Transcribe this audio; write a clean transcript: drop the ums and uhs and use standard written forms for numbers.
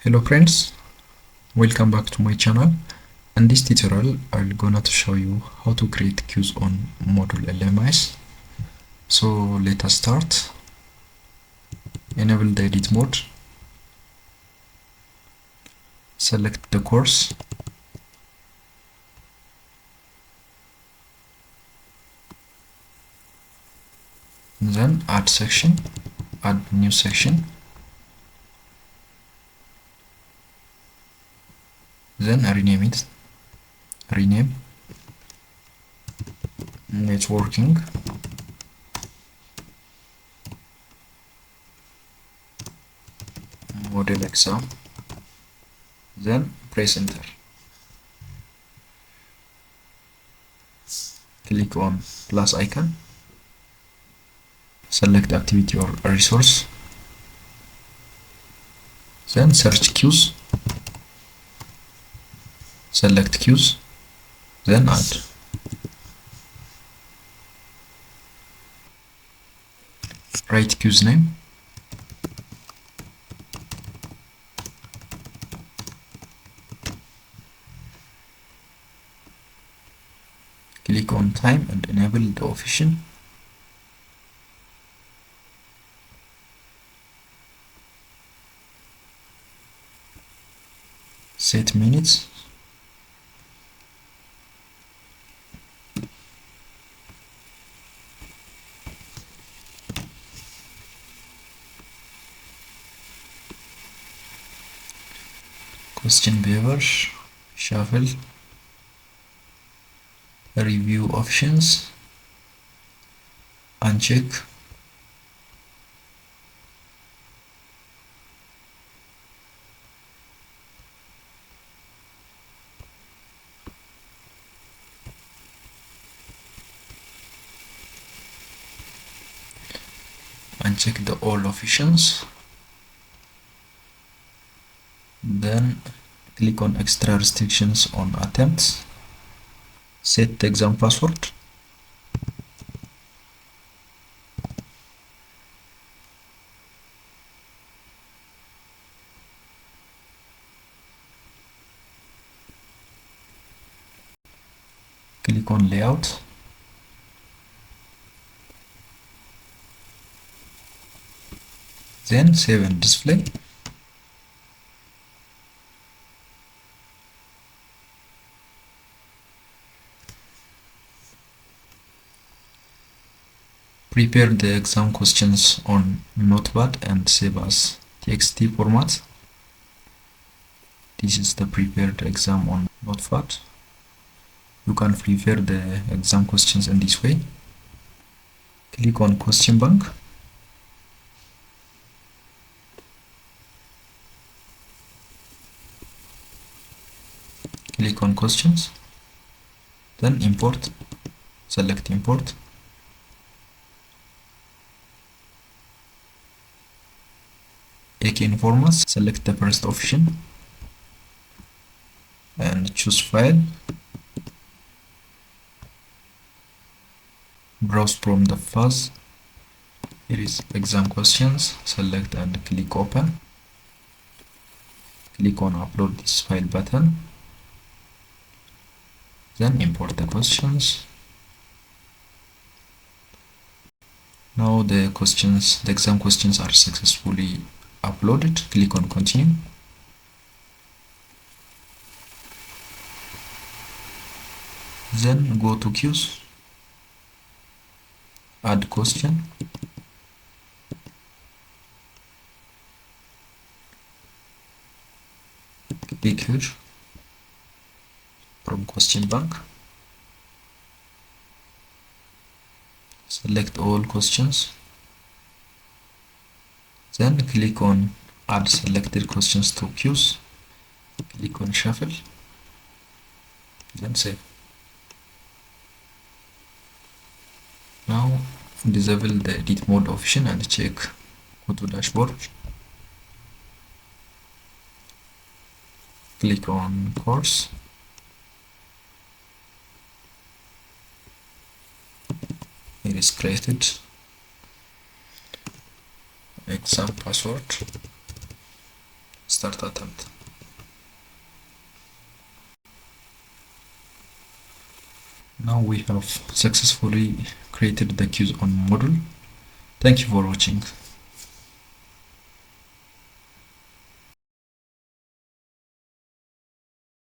Hello friends, welcome back to my channel. In this tutorial I'm gonna to show you how to create queues on Moodle LMS. So let us start. Enable the edit mode, select the course, then add section, add new section, then rename networking, model exam, then press enter. Click on plus icon, select activity or resource, then search queues, select queues, then add. Write queues name, click on time and enable the option. Set minutes, question behavior, shuffle, review options, uncheck, uncheck the all options, then click on extra restrictions on attempts, set the exam password, click on layout, then save and display. Prepare the exam questions on Notepad and save as TXT format. This is the prepared exam on Notepad. You can prepare the exam questions in this way. Click on question bank. Click on questions, then import, select import. In formats, select the first option and choose file. Browse from the fuzz. Here is exam questions. Select and click open. Click on upload this file button. Then import the questions. Now the exam questions are successfully uploaded. Click on continue. Then go to queues, add question, click here from question bank, select all questions, then click on add selected questions to queues, click on shuffle, then save. Now disable the edit mode option and check. Go to dashboard, click on course, it is created, exam password, start attempt. Now we have successfully created the quiz on Moodle. Thank you for watching.